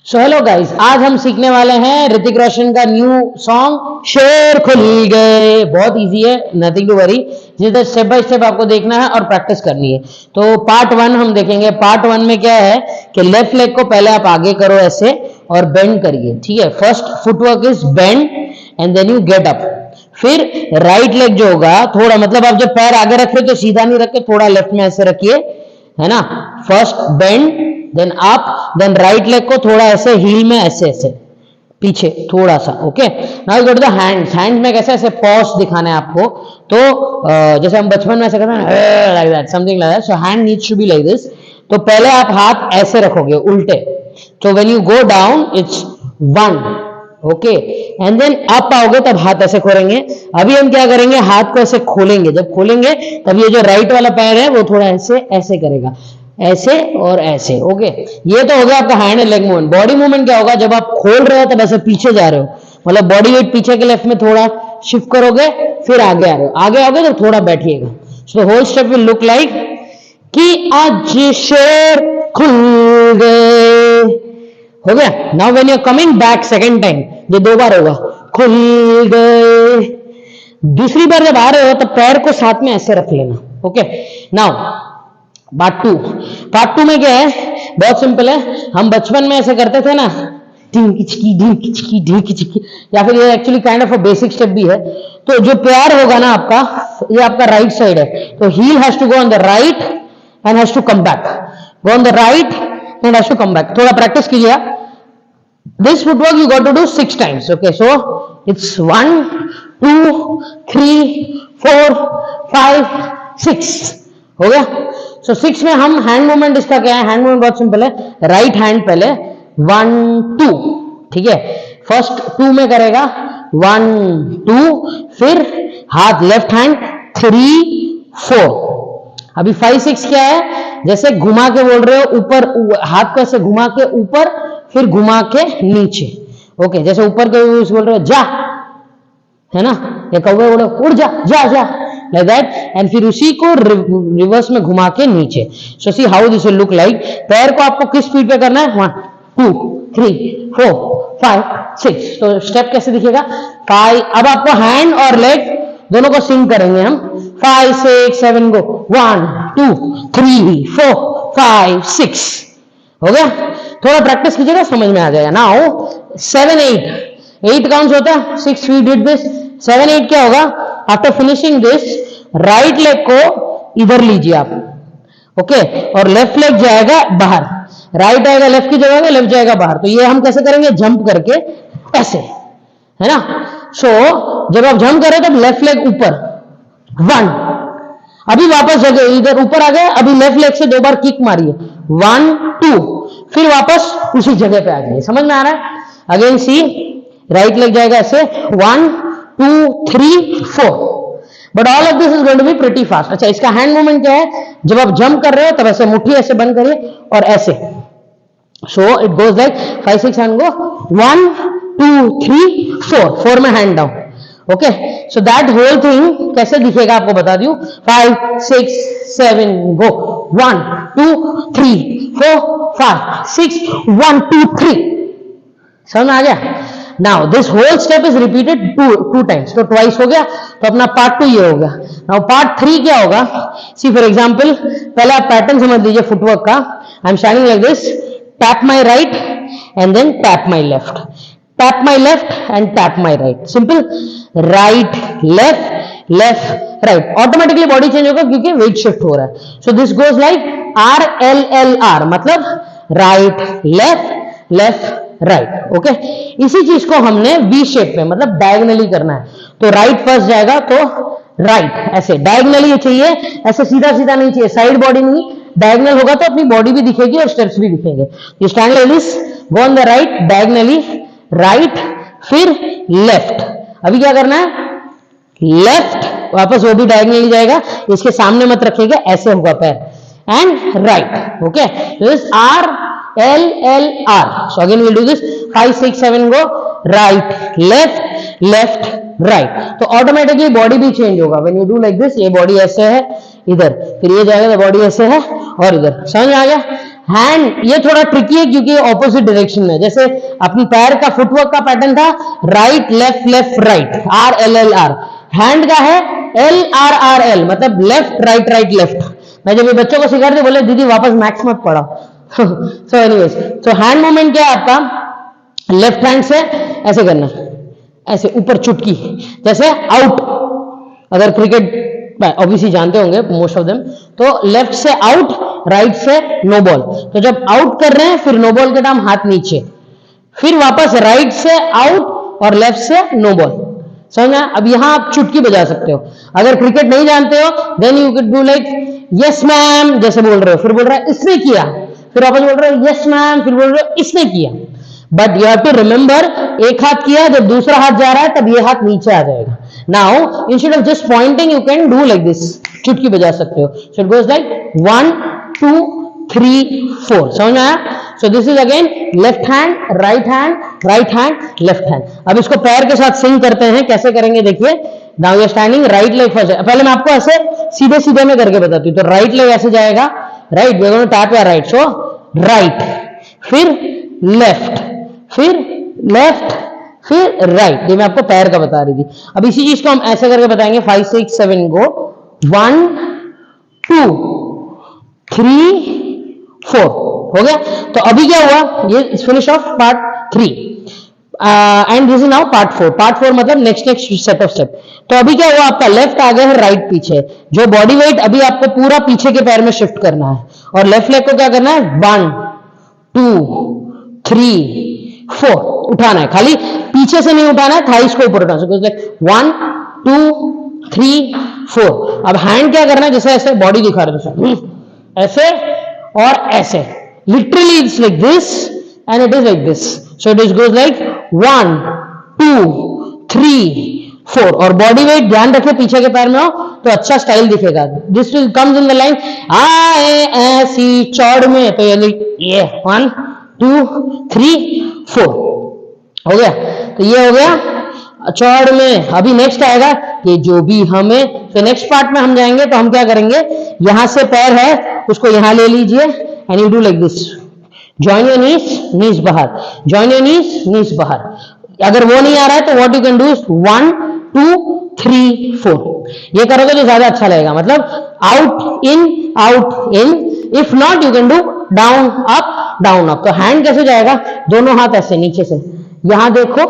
So hello guys, आज हम सीखने वाले हैं ऋतिक रोशन का न्यू सॉन्ग शेर खुल गए। बहुत इजी है, नथिंग टू वरी। जिधर स्टेप बाय स्टेप आपको देखना है और प्रैक्टिस करनी है। तो पार्ट 1 हम देखेंगे। पार्ट 1 में क्या है कि लेफ्ट लेग को पहले आप आगे करो ऐसे और बेंड करिए, ठीक है। First footwork is bend and then you get up. फिर राइट लेग जो होगा थोड़ा, मतलब आप जब पैर आगे रख रहे हो तो सीधा नहीं रख के थोड़ा लेफ्ट में ऐसे रखिए, है ना। First bend then up, then right leg को थोड़ा ऐसे हील में ऐसे ऐसे पीछे थोड़ा सा, okay. Now you go to the hands. Hands में कैसे ऐसे पॉज दिखाना है आपको। तो जैसे हम बचपन में ऐसे करते हैं like that, something like that. So hand needs to be like this. तो पहले आप हाथ ऐसे रखोगे उल्टे। तो when you go down it's 1, okay, and then up आओगे तब हाथ ऐसे खोलेंगे। अभी हम क्या करेंगे, हाथ को ऐसे खोलेंगे। जब खोलेंगे तब ये जो राइट वाला पैर है वो थोड़ा ऐसे ऐसे करेगा, ऐसे और ऐसे, ओके। ये तो हो गया आपका hand and leg movement. Body movement क्या होगा, जब आप खोल रहे हो तब ऐसे पीछे जा रहे हो, मतलब बॉडी वेट पीछे के लेफ्ट में थोड़ा शिफ्ट करोगे, फिर आगे आ रहे हो। आगे आओगे तो थोड़ा बैठिएगा। So whole step will look like कि आज शेर खुल गए, हो गया। Now when you are coming back second time, ये 2 बार होगा, खुल गए। दूसरी बार जब आ रहे हो तब पैर को साथ में ऐसे रख लेना, ओके। नाउ पार्ट 2 में क्या है, बहुत सिंपल है। हम बचपन में ऐसे करते थे ना, ढीम किचकी ढीम किचकी ढीम किचकी, या फिर ये actually kind of a basic step भी है। तो जो पैर होगा ना आपका, ये आपका राइट साइड है, तो heel has to go on the right and has to come back, go on the right and has to come back. थोड़ा प्रैक्टिस कीजिए। This footwork you got to do 6 times, okay. So it's 1 2 3 4 5 6, हो गया। सो 6 में हम hand movement, इसका क्या है, hand movement बहुत सिंपल है। राइट हैंड पहले 1 2, ठीक है। फर्स्ट 2 में करेगा 1 2, फिर हाथ लेफ्ट हैंड 3 4। अभी 5 6 क्या है, जैसे घुमा के बोल रहे हो, ऊपर हाथ को ऐसे घुमा के ऊपर, फिर घुमा के नीचे, ओके। जैसे ऊपर के बोल रहे हो जा, है ना, या कौवे बोलो उड़ जा जा जा, like that, and फिर उसी को रिवर्स में घुमा के नीचे। So see how this will look like। पैर को आपको किस स्पीड पे करना है, 1 2 3 4 5 6। तो स्टेप कैसे दिखेगा, 5। अब आपको हैंड और लेग दोनों को सिंक करेंगे हम। 5 6 7 गो, 1 2 3 4 5 6, हो गया। थोड़ा प्रैक्टिस कीजिएगा, समझ में आ जाएगा। नाउ 7 8 काउंट्स होता है। 6 वी डिड दिस, 7 8 क्या होगा, after finishing this right leg को इधर लीजिए आप, ओके, और लेफ्ट लेग जाएगा बाहर। राइट आएगा लेफ्ट की जगह, लेफ्ट जाएगा बाहर। तो ये हम कैसे करेंगे, जंप करके ऐसे, है ना। सो जब आप जंप करें तब लेफ्ट लेग ऊपर 1, अभी वापस जगह इधर ऊपर आ गए। अभी लेफ्ट लेग से 2 बार किक मारिए, 1 2, फिर वापस उसी जगह पे आ जाइए। समझ में आ रहा है। अगेन सी, राइट लेग जाएगा ऐसे 1 2 3 4, but all of this is going to be pretty fast. अच्छा, इसका हैंड मूवमेंट क्या है, जब आप जंप कर रहे हो तब ऐसे मुट्ठी ऐसे बंद करिए और ऐसे। So it goes like 5 6 hand go 1 2 3 4, 4 में hand down, okay. So that whole thing कैसे दिखेगा आपको बता दूं। 5 6 7 गो, 1 2 3 4 5 6 1 2 3, समझ में आ गया। Now this whole step is repeated 2 times, तो ट्वाइस हो गया। तो अपना पार्ट 2 ये हो गया। नाउ पार्ट 3 क्या होगा, सी फॉर एग्जांपल, पहले आप पैटर्न समझ लीजिए फुटवर्क का। I am standing like this, tap my right and then tap my left, tap my left and tap my right. Simple, right left left right, automatically body change होगा क्योंकि weight shift हो रहा है। So this goes like RLLR, मतलब right left left right, okay. इसी चीज को हमने वी शेप में, मतलब डायगनली करना है। तो राइट फर्स्ट जाएगा, तो राइट ऐसे डायगनली चाहिए, ऐसे सीधा सीधा नहीं चाहिए, साइड बॉडी नहीं, डायगनल होगा तो अपनी बॉडी भी दिखेगी और स्टेप्स भी दिखेंगे। You stand like this, go on the right diagonally, right फिर लेफ्ट। अभी क्या करना है, लेफ्ट वापस वो भी डायगनली जाएगा, इसके सामने मत रखिएगा, ऐसे होगा पैर, and right, okay. This RLLR। So again we'll do this 5 6 7 go, right left left right। तो ऑटोमेटिकली बॉडी भी चेंज होगा। When you do like this, ये बॉडी ऐसे है इधर, फिर ये जाएगा तो बॉडी ऐसे है और इधर। समझ में आ गया, हैंड ये थोड़ा ट्रिकी है क्योंकि ऑपोजिट डायरेक्शन में, जैसे अपनी पैर का फुटवर्क का पैटर्न था right left left right, RLLR। Hand का है LRRL, मतलब लेफ्ट राइट राइट लेफ्ट। मैं जब ये बच्चों को सिखा रही थी बोले दीदी वापस मैथ्स मत पढ़ा। सो एनीवेज, सो हैंड मूवमेंट क्या है आपका, लेफ्ट हैंड से ऐसे करना, ऐसे ऊपर चुटकी, जैसे आउट। अगर क्रिकेट ऑब्वियसली जानते होंगे मोस्ट ऑफ देम, तो लेफ्ट से आउट, राइट से नो बॉल। तो जब आउट कर रहे हैं फिर नो बॉल के टाइम हाथ नीचे, फिर वापस राइट से आउट और लेफ्ट से नो बॉल। समझा? अब यहां आप चुटकी बजा सकते हो। अगर क्रिकेट नहीं जानते हो then you can do like yes ma'am, जैसे बोल रहे हो, फिर बोल रहा है इसने किया, फिर वापस बोल रहे हो यस मैम, फिर बोल रहे हो इसने किया। But you have to remember, एक हाथ किया, जब दूसरा हाथ जा रहा है तब ये हाथ नीचे आ जाएगा। Now instead of just pointing you can do like this, चुटकी बजा सकते हो। सो इट गोज लाइक 1 2 3 4। समझ में आया? So this is again left hand right hand right hand left hand. अब इसको पैर के साथ सिंग करते हैं, कैसे करेंगे देखिए। Now you are standing, right leg first. पहले मैं आपको ऐसे सीधे सीधे में करके बताती हूँ। तो राइट लेग ऐसे जाएगा, right, we are going to tap your right, so right, फिर लेफ्ट, फिर लेफ्ट, फिर राइट। ये मैं आपको पैर का बता रही थी। अब इसी चीज को हम ऐसे करके बताएंगे 5 6 7 गो 1 2 3 4। हो गया? तो अभी क्या हुआ, ये finish off part 3 and this is now part 4। Part 4 मतलब नेक्स्ट सेट ऑफ स्टेप। तो अभी क्या हुआ, आपका लेफ्ट आगे है, राइट पीछे। जो बॉडी वेट अभी आपको पूरा पीछे के पैर में शिफ्ट करना है, और लेफ्ट लेग को क्या करना है 1 2 3 4 उठाना है। खाली पीछे से नहीं उठाना है, थाइस को ऊपर उठाना है। 1 2 3 4। अब हैंड क्या करना है, जैसे ऐसे बॉडी दिखा रहे थे, ऐसे और ऐसे, literally it's like this and it is like this. So it is goes like 1 2 3 4। और बॉडी वेट ध्यान रखे पीछे के पैर में हो तो अच्छा स्टाइल दिखेगा। This will comes in the line आए ऐसी चौड़ में, तो ये 1 2 3 4 हो गया। तो ये हो गया चौड़ में। अभी नेक्स्ट आएगा कि जो भी हमें, तो नेक्स्ट पार्ट में हम जाएंगे तो हम क्या करेंगे, यहां से पैर है उसको यहां ले लीजिए and you do like this, join your knees, knees बाहर, जॉइन योर नीज, नीज बाहर। अगर वो नहीं आ रहा है तो what you can do is 1 2 3 4। ये करोगे तो ज्यादा अच्छा लगेगा, मतलब out in. If not you can do down up. तो हैंड कैसे जाएगा, दोनों हाथ ऐसे नीचे से यहां देखो,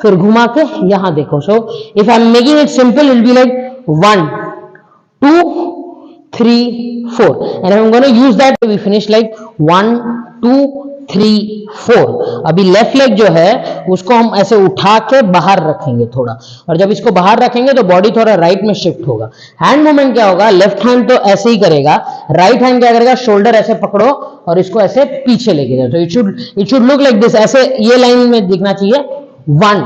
फिर घुमा के यहां देखो। So if I am making it simple, it be like 1 2 3 4 and I'm going to use that to be finished like 1 2 3 4। अभी लेफ्ट लेग जो है उसको हम ऐसे उठा के बाहर रखेंगे थोड़ा, और जब इसको बाहर रखेंगे तो बॉडी थोड़ा राइट में शिफ्ट होगा। हैंड मूवमेंट क्या होगा, लेफ्ट हैंड तो ऐसे ही करेगा, राइट हैंड क्या करेगा, शोल्डर ऐसे पकड़ो और इसको ऐसे पीछे लेके जाओ। तो it should look like this, ऐसे ये लाइन में दिखना चाहिए 1।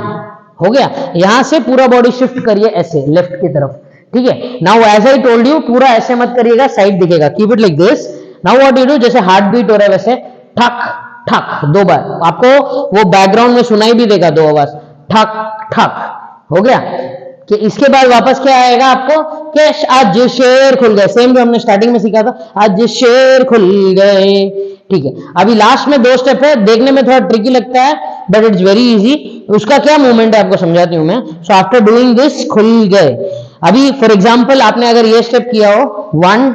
हो गया? यहां से पूरा बॉडी शिफ्ट करिए ऐसे लेफ्ट की तरफ, ठीक है। Now as I told you, पूरा ऐसे मत करिएगा, साइड दिखेगा, keep it like this. Now what you do, जैसे हार्ट बीट हो रहा है वैसे ठक ठक 2 बार, आपको वो बैकग्राउंड में सुनाई भी देगा 2 आवाज, ठक ठक। हो गया? कि इसके बाद वापस क्या आएगा आपको, कि आज शेर खुल गए, सेम जो हमने स्टार्टिंग में सीखा था, आज शेर खुल गए, ठीक है। अभी लास्ट में 2 स्टेप है, देखने में थोड़ा ट्रिकी लगता है बट इट्स वेरी इजी। उसका क्या मूवमेंट है आपको समझाती हूं मैं। सो आफ्टर डूइंग दिस खुल गए। अभी फॉर एग्जाम्पल आपने अगर ये स्टेप किया हो 1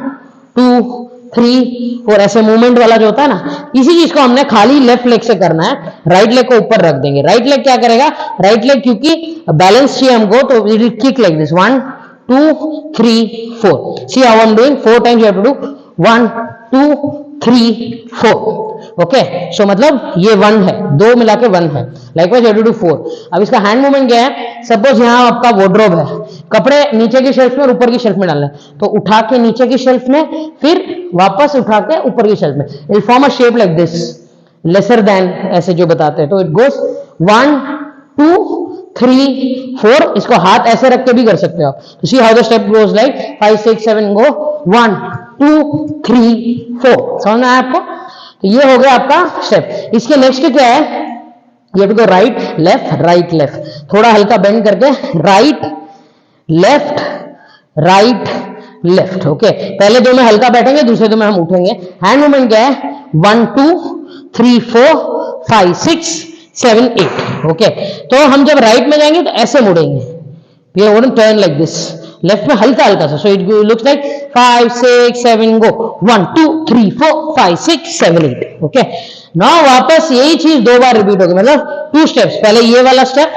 2 3 4 ऐसे मूवमेंट वाला जो होता है ना, इसी चीज को हमने खाली लेफ्ट लेग से करना है। राइट लेग को ऊपर रख देंगे। राइट लेग क्या करेगा, राइट लेग क्योंकि बैलेंस चाहिए हमको, तो it will kick like this 1 2 3 4। See how I am doing, 4 times you have to do 1 2 3 4। Okay, so मतलब ये 1 है, 2 मिला के 1 है। Likewise you have to do 4। अब इसका हैंड मूवमेंट क्या है, सपोज यहां आपका वार्डरोब है, कपड़े नीचे की शेल्फ में और ऊपर की शेल्फ में डालना है, तो उठा के नीचे की शेल्फ में, फिर वापस उठा के ऊपर की शेल्फ में। It form a shape like this, lesser than ऐसे जो बताते हैं। तो इट गोस 1 2 3 4। इसको हाथ ऐसे रख के भी कर सकते हो आप। तो see how the step goes like 5 6 7 गो 1 2 3 4। समझ में आया आपको? तो ये हो गया आपका स्टेप। इसके नेक्स्ट क्या है, ये भी राइट लेफ्ट राइट लेफ्ट, थोड़ा हल्का बेंड करके right left right left. Okay, पहले 2 में हल्का बैठेंगे, दूसरे 2 में हम उठेंगे। हैंड मूवमेंट क्या है, 1 2 3 4 5 6 7 8। ओके, तो हम जब राइट में जाएंगे तो ऐसे मुड़ेंगे, we are going to turn like this, left में हल्का हल्का सा, so it looks like 5 6 7 go 1 2 3 4 5 6 7 8। Okay, now वापस यही चीज दो बार रिपीट होगी, मतलब 2 स्टेप्स, पहले ये वाला स्टेप,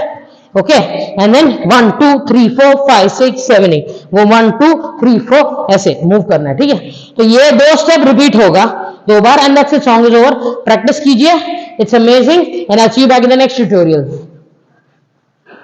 ओके, एंड देन 1 2 3 4 5 6 7 8, वो 1 2 3 4 ऐसे मूव करना है, ठीक है। तो ये 2 स्टेप रिपीट होगा 2 बार, and that's it, song is over. Practice कीजिए, it's amazing, and I see you back in the next tutorial.